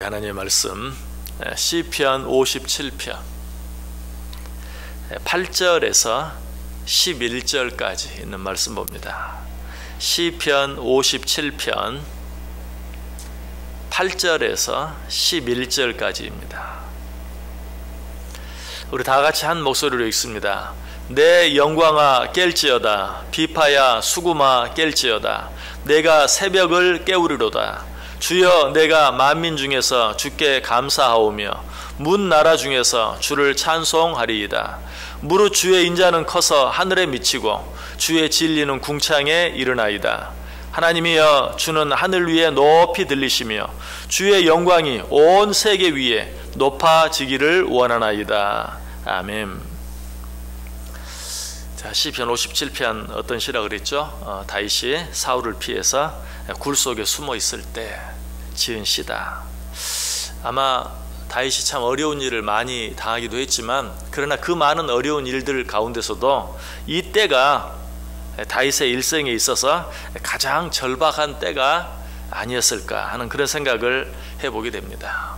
하나님의 말씀 시편 57편 8절에서 11절까지 있는 말씀 봅니다. 시편 57편 8절에서 11절까지입니다. 우리 다 같이 한 목소리로 읽습니다. 내 영광아 깰지어다. 비파야 수구마 깰지어다. 내가 새벽을 깨우리로다. 주여, 내가 만민 중에서 주께 감사하오며 문 나라 중에서 주를 찬송하리이다. 무릇 주의 인자는 커서 하늘에 미치고 주의 진리는 궁창에 이르나이다. 하나님이여, 주는 하늘 위에 높이 들리시며 주의 영광이 온 세계 위에 높아지기를 원하나이다. 아멘. 자, 시편 57편 어떤 시라 그랬죠? 다윗이 사울을 피해서 굴 속에 숨어 있을 때 지은 시다. 아마 다윗이 참 어려운 일을 많이 당하기도 했지만, 그러나 그 많은 어려운 일들 가운데서도 이 때가 다윗의 일생에 있어서 가장 절박한 때가 아니었을까 하는 그런 생각을 해보게 됩니다.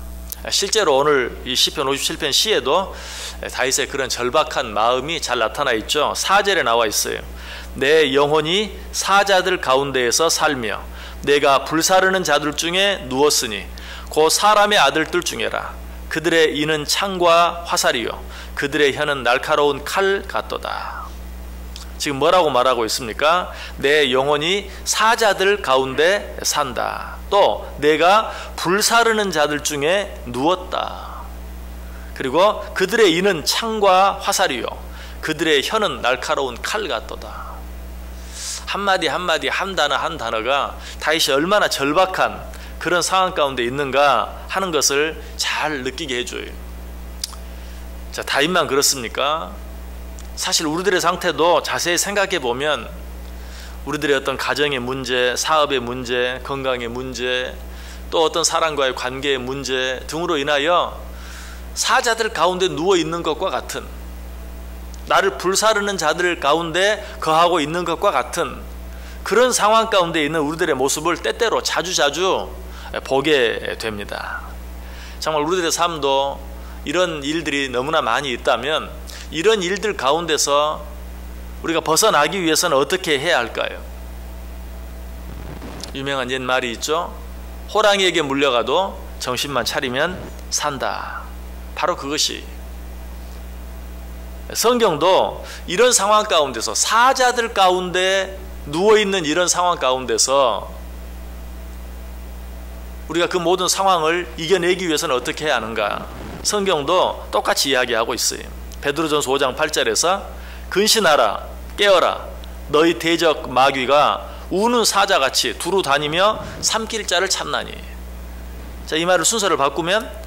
실제로 오늘 이 시편 57편 시에도 다윗의 그런 절박한 마음이 잘 나타나 있죠. 4절에 나와 있어요. 내 영혼이 사자들 가운데에서 살며 내가 불사르는 자들 중에 누웠으니 곧 사람의 아들들 중에라. 그들의 이는 창과 화살이요 그들의 혀는 날카로운 칼 같도다. 지금 뭐라고 말하고 있습니까? 내 영혼이 사자들 가운데 산다. 또 내가 불사르는 자들 중에 누웠다. 그리고 그들의 이는 창과 화살이요 그들의 혀는 날카로운 칼 같도다. 한마디 한마디 한 단어 한 단어가 다윗이 얼마나 절박한 그런 상황 가운데 있는가 하는 것을 잘 느끼게 해줘요. 자, 다윗만 그렇습니까? 사실 우리들의 상태도 자세히 생각해 보면 우리들의 어떤 가정의 문제, 사업의 문제, 건강의 문제, 또 어떤 사람과의 관계의 문제 등으로 인하여 사자들 가운데 누워 있는 것과 같은, 나를 불사르는 자들 가운데 거하고 있는 것과 같은 그런 상황 가운데 있는 우리들의 모습을 때때로 자주자주 보게 됩니다. 정말 우리들의 삶도 이런 일들이 너무나 많이 있다면 이런 일들 가운데서 우리가 벗어나기 위해서는 어떻게 해야 할까요? 유명한 옛 말이 있죠. 호랑이에게 물려가도 정신만 차리면 산다. 바로 그것이, 성경도 이런 상황 가운데서 사자들 가운데 누워있는 이런 상황 가운데서 우리가 그 모든 상황을 이겨내기 위해서는 어떻게 해야 하는가, 성경도 똑같이 이야기하고 있어요. 베드로전서 5장 8절에서 근신하라 깨어라 너희 대적 마귀가 우는 사자같이 두루 다니며 삼킬 자를 찾나니. 자, 이 말을 순서를 바꾸면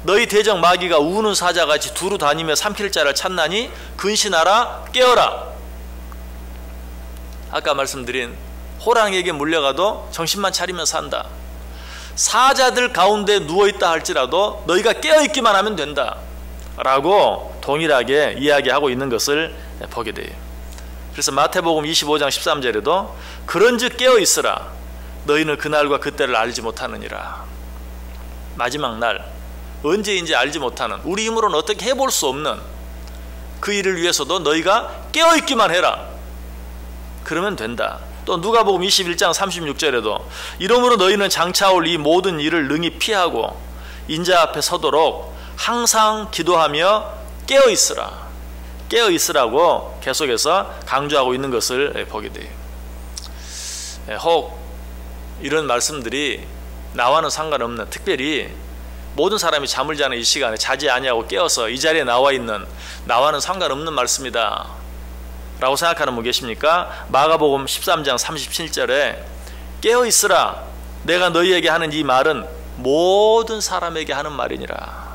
너희 대적 마귀가 우는 사자같이 두루 다니며 삼킬 자를 찾나니 근신하라 깨어라. 아까 말씀드린 호랑이에게 물려가도 정신만 차리면 산다. 사자들 가운데 누워있다 할지라도 너희가 깨어있기만 하면 된다 라고 동일하게 이야기하고 있는 것을 보게 돼요. 그래서 마태복음 25장 13절에도 그런즉 깨어있으라 너희는 그날과 그때를 알지 못하느니라. 마지막 날 언제인지 알지 못하는, 우리 힘으로는 어떻게 해볼 수 없는 그 일을 위해서도 너희가 깨어있기만 해라. 그러면 된다. 또 누가복음 21장 36절에도 이러므로 너희는 장차올 이 모든 일을 능히 피하고 인자 앞에 서도록 항상 기도하며 깨어있으라. 깨어있으라고 계속해서 강조하고 있는 것을 보게 돼요. 혹 이런 말씀들이 나와는 상관없는, 특별히 모든 사람이 잠을 자는 이 시간에 자지 아니하고 깨어서 이 자리에 나와 있는 나와는 상관없는 말씀이다 라고 생각하는 분 계십니까? 마가복음 13장 37절에 깨어있으라 내가 너희에게 하는 이 말은 모든 사람에게 하는 말이니라.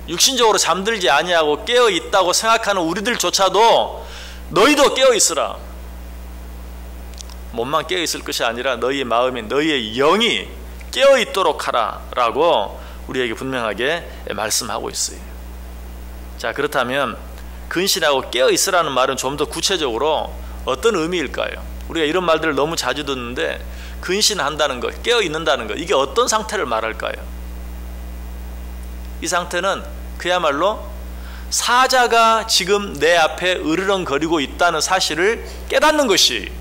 육신적으로 잠들지 아니하고 깨어있다고 생각하는 우리들조차도 너희도 깨어있으라. 몸만 깨어있을 것이 아니라 너희의 마음이, 너희의 영이 깨어있도록 하라 라고 우리에게 분명하게 말씀하고 있어요. 자, 그렇다면 근신하고 깨어있으라는 말은 좀 더 구체적으로 어떤 의미일까요? 우리가 이런 말들을 너무 자주 듣는데 근신한다는 것, 깨어 있는다는 것, 이게 어떤 상태를 말할까요? 이 상태는 그야말로 사자가 지금 내 앞에 으르렁거리고 있다는 사실을 깨닫는 것이,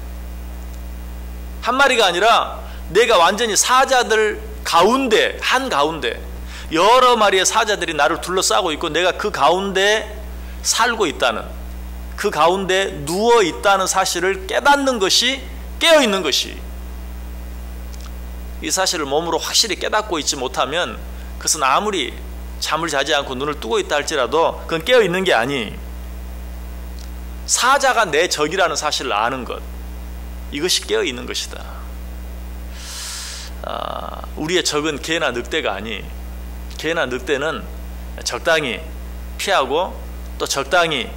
한 마리가 아니라 내가 완전히 사자들 가운데, 한가운데 여러 마리의 사자들이 나를 둘러싸고 있고 내가 그 가운데 살고 있다는, 그 가운데 누워 있다는 사실을 깨닫는 것이 깨어 있는 것이, 이 사실을 몸으로 확실히 깨닫고 있지 못하면 그것은 아무리 잠을 자지 않고 눈을 뜨고 있다 할지라도 그건 깨어 있는 게 아니, 사자가 내 적이라는 사실을 아는 것, 이것이 깨어 있는 것이다. 우리의 적은 개나 늑대가 아니, 개나 늑대는 적당히 피하고 또 적당히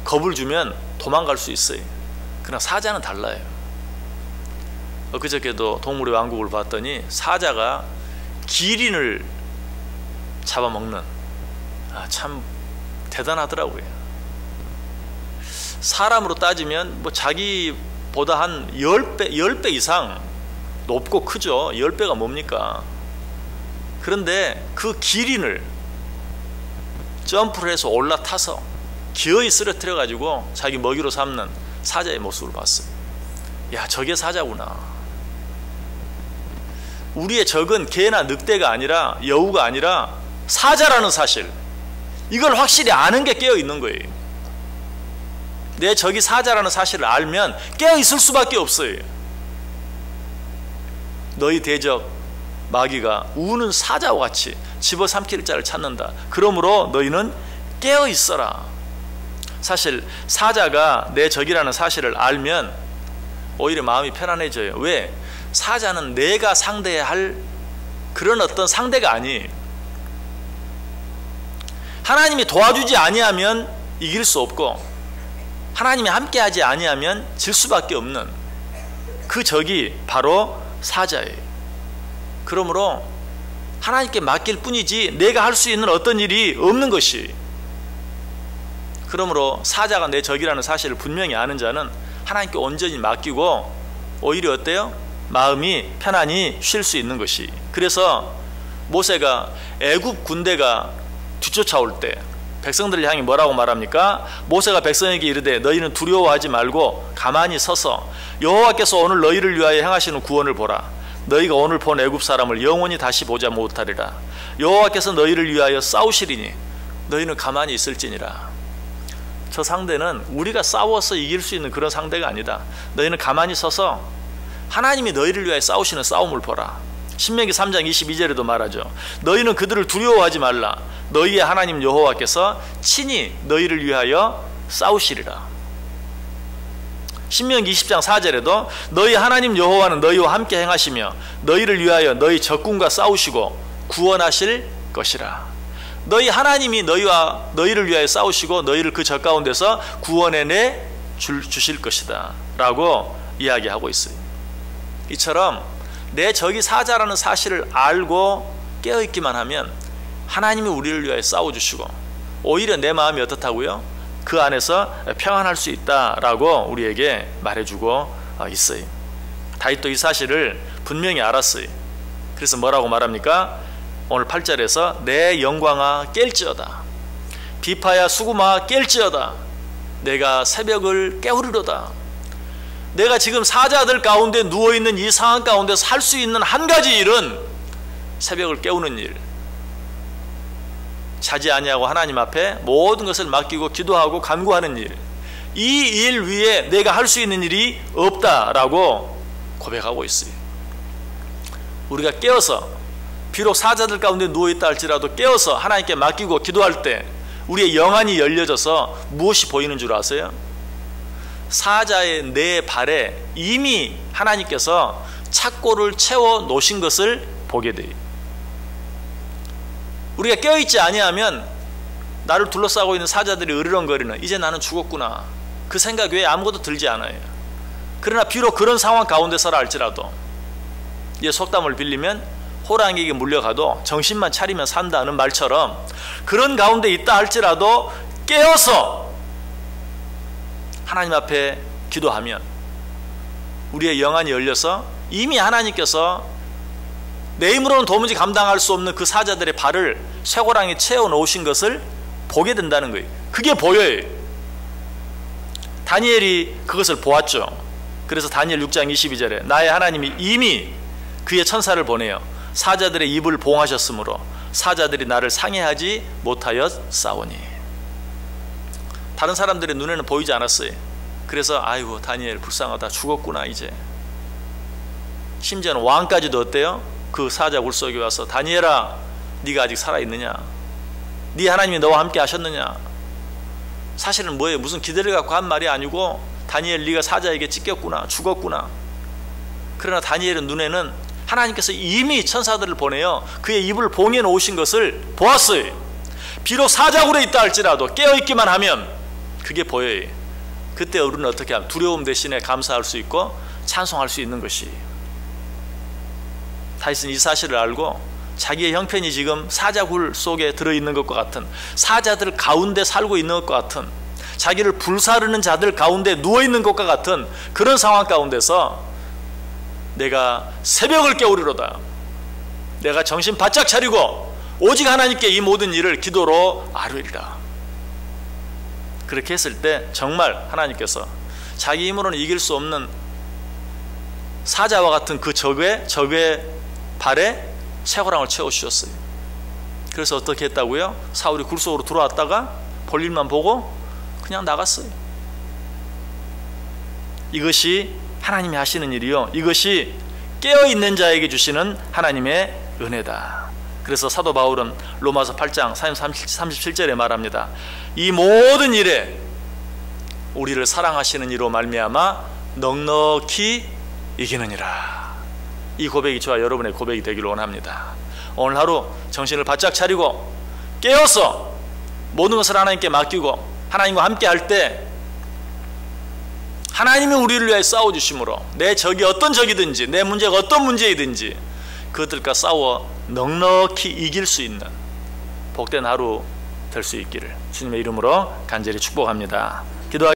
겁을 주면 도망갈 수 있어요. 그러나 사자는 달라요. 엊그저께도 동물의 왕국을 봤더니 사자가 기린을 잡아먹는, 참 대단하더라고요. 사람으로 따지면 뭐 자기보다 한 10배 이상 높고 크죠. 10배가 뭡니까? 그런데 그 기린을 점프를 해서 올라타서 기어이 쓰러뜨려 가지고 자기 먹이로 삼는 사자의 모습을 봤어요. 야, 저게 사자구나. 우리의 적은 개나 늑대가 아니라, 여우가 아니라 사자라는 사실, 이걸 확실히 아는 게 깨어 있는 거예요. 내 적이 사자라는 사실을 알면 깨어 있을 수밖에 없어요. 너희 대적 마귀가 우는 사자와 같이 집어삼킬 자를 찾는다. 그러므로 너희는 깨어 있어라. 사실 사자가 내 적이라는 사실을 알면 오히려 마음이 편안해져요. 왜? 사자는 내가 상대해야 할 그런 어떤 상대가 아니에요. 하나님이 도와주지 아니하면 이길 수 없고, 하나님이 함께하지 아니하면 질 수밖에 없는 그 적이 바로 사자예요. 그러므로 하나님께 맡길 뿐이지 내가 할 수 있는 어떤 일이 없는 것이, 그러므로 사자가 내 적이라는 사실을 분명히 아는 자는 하나님께 온전히 맡기고 오히려 어때요? 마음이 편안히 쉴 수 있는 것이. 그래서 모세가 애굽 군대가 뒤쫓아올 때 백성들을 향해 뭐라고 말합니까? 모세가 백성에게 이르되 너희는 두려워하지 말고 가만히 서서 여호와께서 오늘 너희를 위하여 행하시는 구원을 보라. 너희가 오늘 본 애굽 사람을 영원히 다시 보자 못하리라. 여호와께서 너희를 위하여 싸우시리니 너희는 가만히 있을지니라. 저 상대는 우리가 싸워서 이길 수 있는 그런 상대가 아니다. 너희는 가만히 서서 하나님이 너희를 위하여 싸우시는 싸움을 보라. 신명기 3장 22절에도 말하죠. 너희는 그들을 두려워하지 말라. 너희의 하나님 여호와께서 친히 너희를 위하여 싸우시리라. 신명기 20장 4절에도 너희 하나님 여호와는 너희와 함께 행하시며 너희를 위하여 너희 적군과 싸우시고 구원하실 것이라. 너희 하나님이 너희를 위하여 싸우시고 너희를 그 적 가운데서 구원해내 주실 것이다 라고 이야기하고 있어요. 이처럼 내 적이 사자라는 사실을 알고 깨어있기만 하면 하나님이 우리를 위하여 싸워주시고 오히려 내 마음이 어떻다고요? 그 안에서 평안할 수 있다라고 우리에게 말해주고 있어요. 다윗도 이 사실을 분명히 알았어요. 그래서 뭐라고 말합니까? 오늘 8절에서 내 영광아 깰지어다, 비파야 수구마 깰지어다, 내가 새벽을 깨우리로다. 내가 지금 사자들 가운데 누워있는 이 상황 가운데서 할 수 있는 한 가지 일은 새벽을 깨우는 일, 자지 아니하고 하나님 앞에 모든 것을 맡기고 기도하고 간구하는 일, 이 일 위에 내가 할 수 있는 일이 없다라고 고백하고 있어요. 우리가 깨어서 비록 사자들 가운데 누워있다 할지라도 깨어서 하나님께 맡기고 기도할 때 우리의 영안이 열려져서 무엇이 보이는 줄 아세요? 사자의 내 발에 이미 하나님께서 착고를 채워 놓으신 것을 보게 돼요. 우리가 깨어있지 아니하면 나를 둘러싸고 있는 사자들이 으르렁거리는 이제 나는 죽었구나, 그 생각 외에 아무것도 들지 않아요. 그러나 비록 그런 상황 가운데서라 할지라도 이 속담을 빌리면 호랑이에게 물려가도 정신만 차리면 산다는 말처럼 그런 가운데 있다 할지라도 깨어서 하나님 앞에 기도하면 우리의 영안이 열려서 이미 하나님께서 내 힘으로는 도무지 감당할 수 없는 그 사자들의 발을 쇠고랑이 채워 놓으신 것을 보게 된다는 거예요. 그게 보여요. 다니엘이 그것을 보았죠. 그래서 다니엘 6장 22절에 나의 하나님이 이미 그의 천사를 보내어 사자들의 입을 봉하셨으므로 사자들이 나를 상해하지 못하여 싸우니. 다른 사람들의 눈에는 보이지 않았어요. 그래서 아이고 다니엘 불쌍하다, 죽었구나 이제. 심지어는 왕까지도 어때요? 그 사자 굴 속에 와서 다니엘아 네가 아직 살아있느냐, 네 하나님이 너와 함께 하셨느냐. 사실은 뭐예요? 무슨 기대를 갖고 한 말이 아니고 다니엘 네가 사자에게 찢겼구나, 죽었구나. 그러나 다니엘의 눈에는 하나님께서 이미 천사들을 보내어 그의 입을 봉해 놓으신 것을 보았어요. 비록 사자굴에 있다 할지라도 깨어있기만 하면 그게 보여요. 그때 우리는 어떻게 하면 두려움 대신에 감사할 수 있고 찬송할 수 있는 것이. 다윗은 이 사실을 알고 자기의 형편이 지금 사자굴 속에 들어있는 것과 같은, 사자들 가운데 살고 있는 것과 같은, 자기를 불사르는 자들 가운데 누워있는 것과 같은 그런 상황 가운데서 내가 새벽을 깨우리로다, 내가 정신 바짝 차리고 오직 하나님께 이 모든 일을 기도로 아뢰리라. 그렇게 했을 때 정말 하나님께서 자기 힘으로는 이길 수 없는 사자와 같은 그 적의 발에 쇠고랑을 채워주셨어요. 그래서 어떻게 했다고요? 사울이 굴 속으로 들어왔다가 볼일만 보고 그냥 나갔어요. 이것이 하나님이 하시는 일이요, 이것이 깨어있는 자에게 주시는 하나님의 은혜다. 그래서 사도 바울은 로마서 8장 37절에 말합니다. 이 모든 일에 우리를 사랑하시는 이로 말미암아 넉넉히 이기느니라. 이 고백이 저와 여러분의 고백이 되기를 원합니다. 오늘 하루 정신을 바짝 차리고 깨어서 모든 것을 하나님께 맡기고 하나님과 함께 할 때 하나님이 우리를 위해 싸워주심으로 내 적이 어떤 적이든지 내 문제가 어떤 문제이든지 그것들과 싸워 넉넉히 이길 수 있는 복된 하루 될 수 있기를 주님의 이름으로 간절히 축복합니다. 기도하겠습니다.